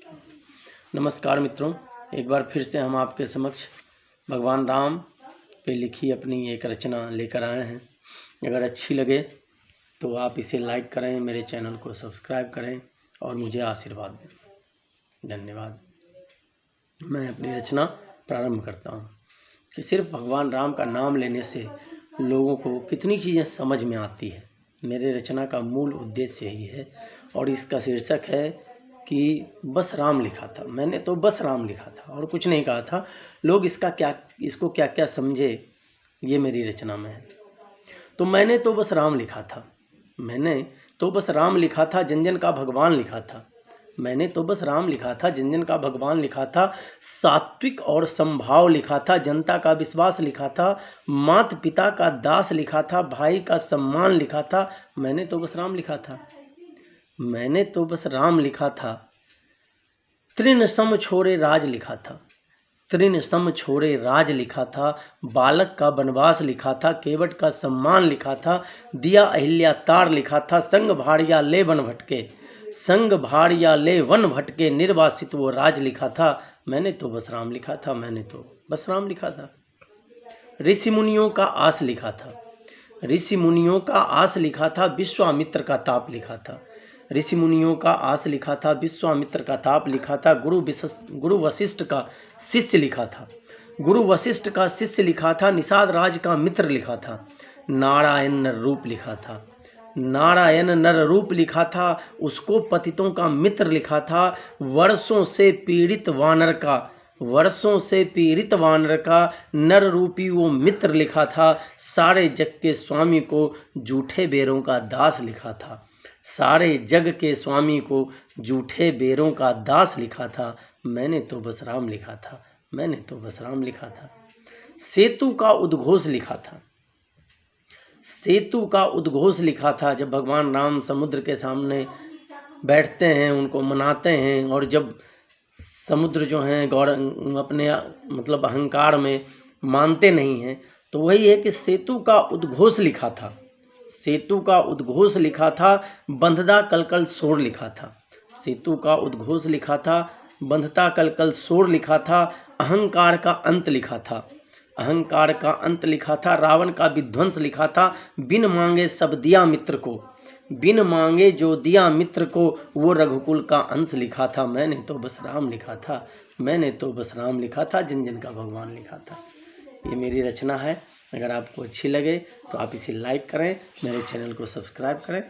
नमस्कार मित्रों, एक बार फिर से हम आपके समक्ष भगवान राम पे लिखी अपनी एक रचना लेकर आए हैं। अगर अच्छी लगे तो आप इसे लाइक करें, मेरे चैनल को सब्सक्राइब करें और मुझे आशीर्वाद दें। धन्यवाद। मैं अपनी रचना प्रारंभ करता हूँ कि सिर्फ भगवान राम का नाम लेने से लोगों को कितनी चीज़ें समझ में आती है। मेरे रचना का मूल उद्देश्य यही है और इसका शीर्षक है कि बस राम लिखा था। मैंने तो बस राम लिखा था और कुछ नहीं कहा था। लोग इसको क्या क्या समझे, ये मेरी रचना में है। तो मैंने तो बस राम लिखा था, मैंने तो बस राम लिखा था, जन जन का भगवान लिखा था। मैंने तो बस राम लिखा था, जन जन का भगवान लिखा था। सात्विक और समभाव लिखा था, जनता का विश्वास लिखा था। माता पिता का दास लिखा था, भाई का सम्मान लिखा था। मैंने तो बस राम लिखा था, मैंने तो बस राम लिखा था। तृण सम छोड़े राज लिखा था, तृण सम छोड़े राज लिखा था। बालक का वनवास लिखा था, केवट का सम्मान लिखा था। दिया अहिल्या तार लिखा था, संग भाड़िया ले वन भटके, संग भाड़िया ले वन भटके। निर्वासित वो राज लिखा था। मैंने तो बस राम लिखा था, मैंने तो बस राम लिखा था। ऋषि मुनियों का आस लिखा था, ऋषि मुनियों का आस लिखा था। विश्वामित्र का ताप लिखा था, ऋषि मुनियों का आस लिखा था। विश्वामित्र का ताप लिखा था। गुरु वशिष्ठ का शिष्य लिखा था, गुरु वशिष्ठ का शिष्य लिखा था। निषाद राज का मित्र लिखा था। नारायण नर रूप लिखा था, नारायण नर रूप लिखा था। उसको पतितों का मित्र लिखा था। वर्षों से पीड़ित वानर का, वर्षों से पीड़ित वानर का नर रूपी वो मित्र लिखा था। सारे जग के स्वामी को जूठे बेरों का दास लिखा था, सारे जग के स्वामी को जूठे बेरों का दास लिखा था। मैंने तो बस राम लिखा था, मैंने तो बस राम लिखा था। सेतु का उद्घोष लिखा था, सेतु का उद्घोष लिखा था। जब भगवान राम समुद्र के सामने बैठते हैं, उनको मनाते हैं, और जब समुद्र जो हैं अपने मतलब अहंकार में मानते नहीं हैं, तो वही है कि सेतु का उद्घोष लिखा था, सेतु का उद्घोष लिखा था। बंधता कलकल शोर लिखा था, सेतु का उद्घोष लिखा था। बंधता कलकल शोर लिखा था। अहंकार का अंत लिखा था, अहंकार का अंत लिखा था। रावण का विध्वंस लिखा था। बिन मांगे सब दिया मित्र को, बिन मांगे जो दिया मित्र को, वो रघुकुल का अंश लिखा था। मैंने तो बस राम लिखा था, मैंने तो बस राम लिखा था, जन जन का भगवान लिखा था। ये मेरी रचना है। अगर आपको अच्छी लगे तो आप इसे लाइक करें, मेरे चैनल को सब्सक्राइब करें।